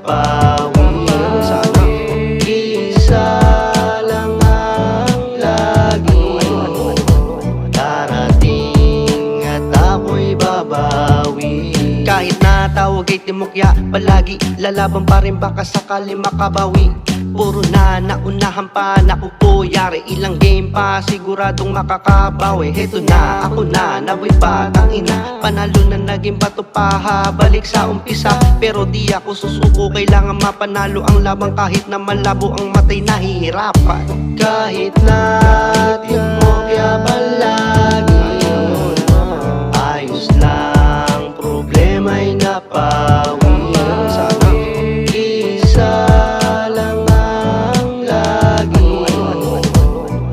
napawi. Sana isa lang ang laging darating at ako'y babawi. Kahit na tawag ay timokya, palagi lalaban pa rin baka sakali makabawi. Puro na naunahan pa, naku po, yari ilang game pa, siguradong makakabawi. Heto na, ako na, naboy pa, tangina, panalo na naging bato pa, balik sa umpisa. Pero di ako susuko, kailangan mapanalo ang labang kahit na malabo ang matay, nahihirapan. Kahit na timokya palagi, ayos lang, problema'y napawi. Sana isa lang ang laging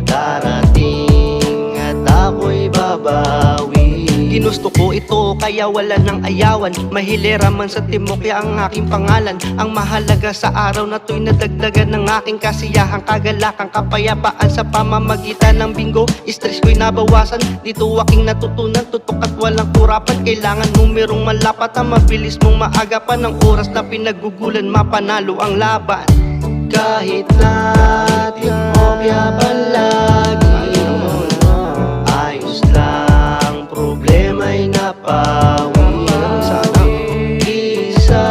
darating at ako'y babawi. Ginusto ko ito kaya wala nang ayawan, mahilera man sa timokya ang aking pangalan. Ang mahalaga sa araw na to'y nadagdagan ng aking kasiyahan, kagalakan, kapayapaan sa pamamagitan ng bingo. Stress ko'y nabawasan, dito aking natutunan, tutok at walang kurapan. Kailangan numerong malapat ang mabilis mong maagapan, ng oras na pinagugulan mapanalo ang laban. Kahit na timokya palagi, ayos lang, problema'y napawi. Sana isa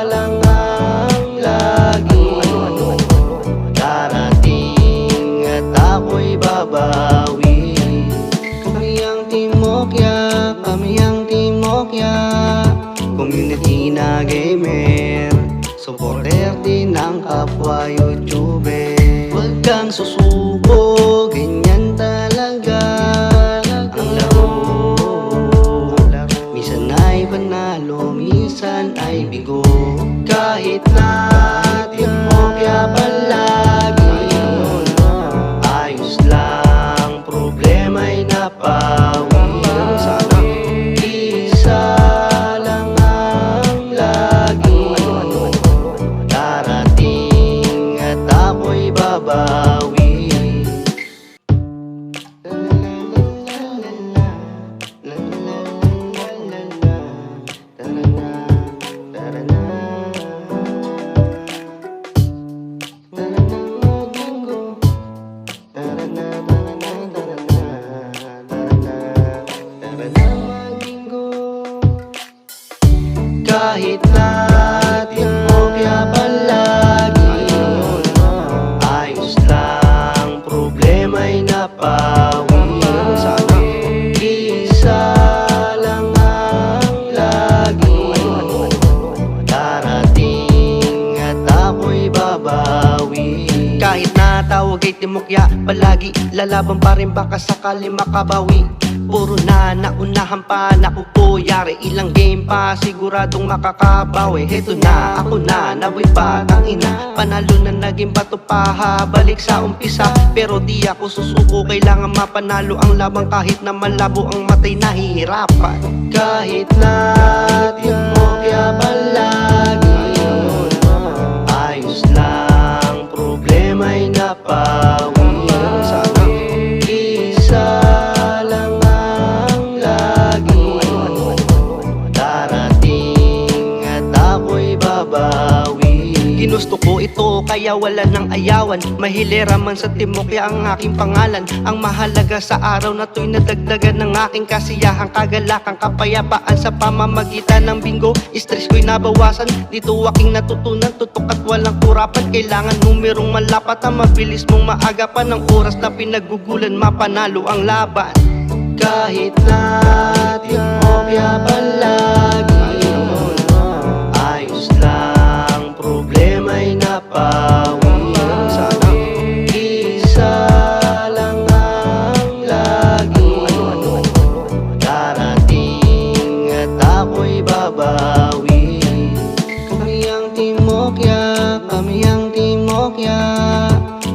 lang ang laging darating at ako'y babawi. Kami ang timokya, kami ang timokya, community na gamer, supporter din ng kapwa YouTuber. Huwag kang susuko, ganyan talaga ang laro. Minsan ay panalo, minsan ay bigo. Kahit na timokya palagi, ayos lang, problema'y napawi. Sana isa lang ang laging darating at ako'y babawi. Kahit na timokya palagi, ayos lang, problema'y napawi. Sana isa lang ang laging darating at ako'y babawi. Kahit na tawag ay timokya, palagi lalaban pa rin baka sakali makabawi. Puro na naunahan pa, naku po, yari ilang game pa, siguradong makakabawi. Heto na, ako na, naboy pa, tangina, panalo na naging bato pa, balik sa umpisa. Pero di ako susuko, kailangan mapanalo ang labang kahit na malabo ang matay, nahihirapan. Kahit na timokya palagi, ayos lang, problema'y napawi. Sana isa lang ang laging darating at ako'y babawi. Ginusto ko ito kaya wala nang ayawan, mahilera man sa timokya ang aking pangalan. Ang mahalaga sa araw na to'y nadagdagan ng aking kasiyahan, kagalakan, kapayapaan sa pamamagitan ng bingo. Stress ko'y nabawasan, dito aking natutunan, tutok at walang kurapan. Kailangan numerong malapat ang mabilis mong maagapan, ng oras na pinagugulan mapanalo ang laban. Kahit na timokya palagi, ayos lang, problema'y napawi. Sana isa lang ang laging darating at ako'y babawi. Kami ang timokya, kami ang timokya,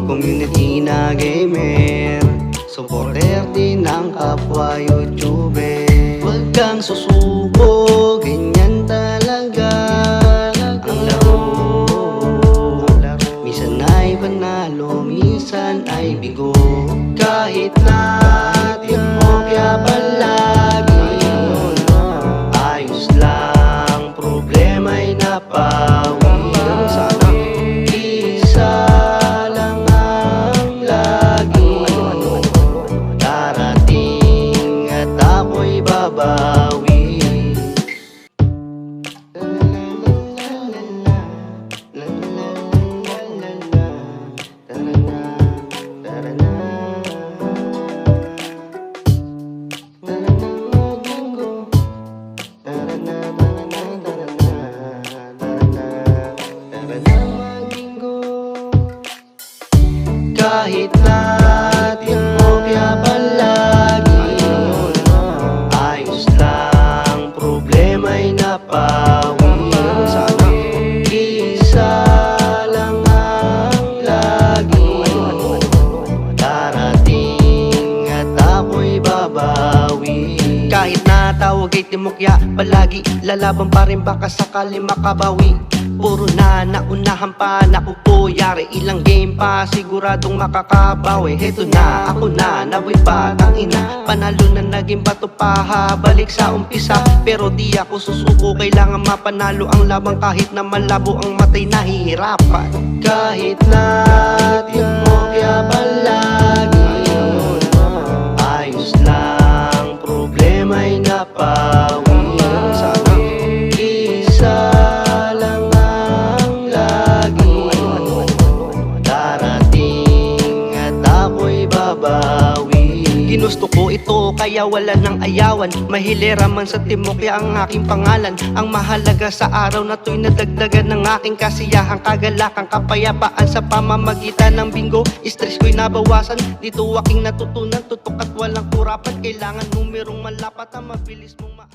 community na gamer, supporter din ng kapwa YouTuber. Huwag kang susuko, ganyan talaga ang laro. Minsan ay panalo, minsan ay bigo. Kahit na timokya palagi, ayos lang, problema'y napawi. mapawi. Sana isa lang ang lagi darating at ako'y babawi. Kahit na tawag ay timukya palagi, lalaban pa rin baka sakali makabawi. Puro na naunahan pa, naku po yari, ilang game pa siguradong makakabawi. Heto na, ako na, nawin pa, tangina, panalo na naging bato pa, balik sa umpisa. Pero di ako susuko, kailangan mapanalo ang labang kahit na malabo ang matay, nahihirapan. Kahit na timokya palagi, ayos lang, problema'y napawi. Sana isa lang ang lagi darating at ako'y babawi. Ginusto ko ito kaya wala nang ayawan, mahilera man sa timokya ang aking pangalan. Ang mahalaga sa araw na to'y nadagdagan ng aking kasiyahan, kagalakan, kapayapaan sa pamamagitan ng bingo. Stress ko'y nabawasan, dito aking natutunan, tutok at walang kurapan. Kailangan numerong malapat ang mabilis mong